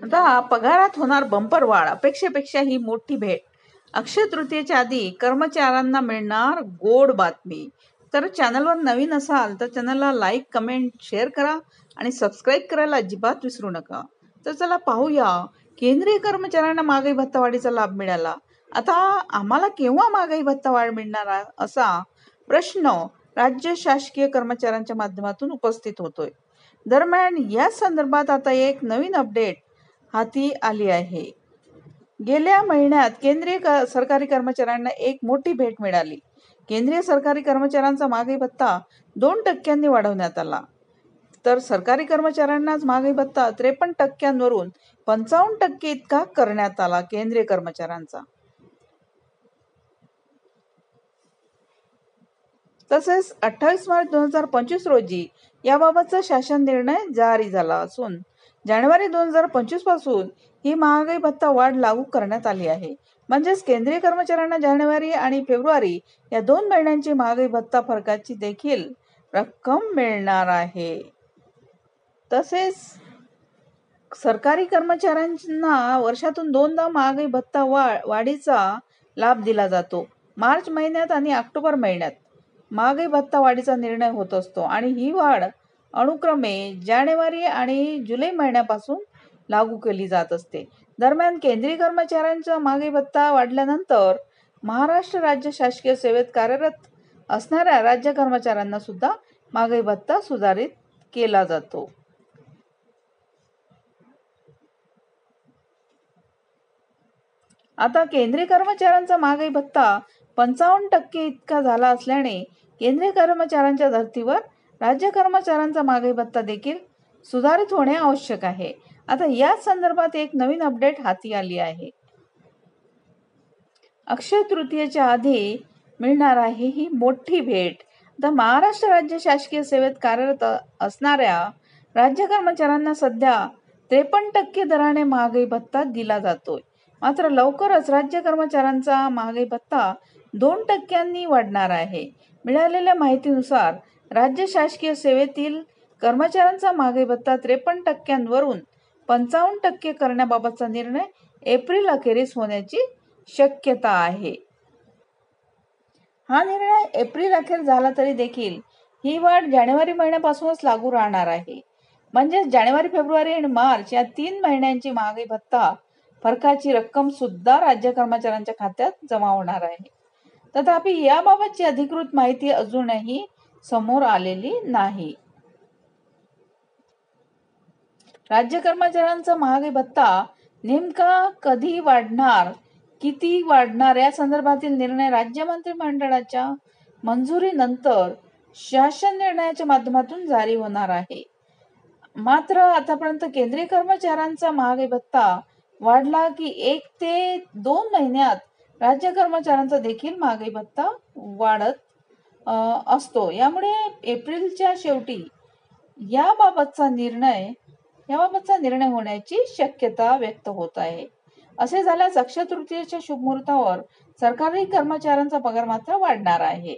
आता पगारात होणार बंपर वाढ, अपेक्षेपेक्षा ही मोठी भेट. अक्षय तृतीयेच्या आधी कर्मचाऱ्यांना मिळणार गोड बातमी. तर चॅनलवर नवीन असाल तर चॅनलला लाईक, कमेंट, शेअर करा आणि सबस्क्राईब करायला अजिबात विसरू नका. तर चला पाहूया, केंद्रीय कर्मचाऱ्यांना महागाई भत्ता वाढीचा लाभ मिळाला. आता आम्हाला केव्हा महागाई भत्ता वाढ मिळणार असा प्रश्न राज्य शासकीय कर्मचाऱ्यांच्या माध्यमातून उपस्थित होतोय. दरम्यान या संदर्भात आता एक नवीन अपडेट हाती आली आहे. गेल्या महिन्यात केंद्रीय सरकारी कर्मचाऱ्यांना एक मोठी भेट मिळाली. केंद्रीय सरकारी कर्मचाऱ्यांचा महागाई भत्ता 2% वाढवण्यात आला. तर सरकारी कर्मचाऱ्यांनाच महागाई भत्ता 53% 55% इतका करण्यात आला. केंद्रीय कर्मचाऱ्यांचा तसेच 28 मार्च 2025 रोजी याबाबतचा शासन निर्णय जारी झाला असून जानेवारी 2025 पासून ही महागाई भत्ता वाढ लागू करण्यात आली आहे. म्हणजेच केंद्रीय कर्मचाऱ्यांना जानेवारी आणि फेब्रुवारी या 2 महिन्यांची महागाई भत्ता फरकाची देखील रक्कम मिळणार आहे. तसेच सरकारी कर्मचाऱ्यांना वर्षातून 2दा महागाई भत्ता वाढीचा लाभ दिला जातो. मार्च महिन्यात आणि ऑक्टोबर महिन्यात महागाई भत्ता वाढीचा निर्णय होत असतो आणि ही वाढ अनुक्रमे जानेवारी आणि जुलै महिन्यापासून लागू केली जात असते. दरम्यान केंद्रीय कर्मचाऱ्यांचा महागाई भत्ता वाढल्यानंतर महाराष्ट्र राज्य शासकीय सेवेत कार्यरत असणाऱ्या राज्य कर्मचाऱ्यांना सुद्धा महागाई भत्ता सुधारित केला जातो. आता केंद्रीय कर्मचाऱ्यांचा महागाई भत्ता 55% इतका झाला असल्याने केंद्रीय कर्मचाऱ्यांच्या धर्तीवर राज्य कर्मचाऱ्यांचा महागाई भत्ता देखील सुधारित होणे आवश्यक आहे. आता या संदर्भात एक नवीन अपडेट हाती आली आहे. अक्षय तृतीयेच्या आधी मिळणार आहे ही मोठी भेट. आता महाराष्ट्र राज्य शासकीय सेवेत कार्यरत असणाऱ्या राज्य कर्मचाऱ्यांना सध्या 53% दराने महागाई भत्ता दिला जातोय. मात्र लवकरच राज्य कर्मचाऱ्यांचा महागाई भत्ता 2% वाढणार आहे. मिळालेल्या माहितीनुसार राज्य शासकीय सेवेतील कर्मचाऱ्यांचा महागाई भत्ता 53% वरून 55% करण्याबाबतचा निर्णय एप्रिल अखेरीस होण्याची शक्यता आहे. हा निर्णय एप्रिल अखेर झाला तरी देखील ही वाढ जानेवारी महिन्यापासूनच लागू राहणार आहे. म्हणजेच जानेवारी, फेब्रुवारी आणि मार्च या 3 महिन्यांची महागाई भत्ता फरकाची रक्कम सुद्धा राज्य कर्मचाऱ्यांच्या खात्यात जमा होणार आहे. तथापि याबाबतची अधिकृत माहिती अजूनही समोर आलेली नाही. राज्य कर्मचाऱ्यांचा महागाई भत्ता नेमका कधी वाढणार, किती वाढणार या संदर्भातील निर्णय राज्य मंत्रिमंडळाच्या मंजुरीनंतर शासन निर्णयाच्या माध्यमातून जारी होणार आहे. मात्र आतापर्यंत केंद्रीय कर्मचाऱ्यांचा महागाई भत्ता वाढला की 1 ते 2 महिन्यात राज्य कर्मचाऱ्यांचा देखील महागाई भत्ता वाढत असतो. यामुळे एप्रिलच्या शेवटी याबाबतचा निर्णय होण्याची शक्यता व्यक्त होत आहे. असे झाल्यास अक्षय तृतीयेच्या शुभ मुहूर्तावर सरकारी कर्मचाऱ्यांचा पगार मात्र वाढणार आहे.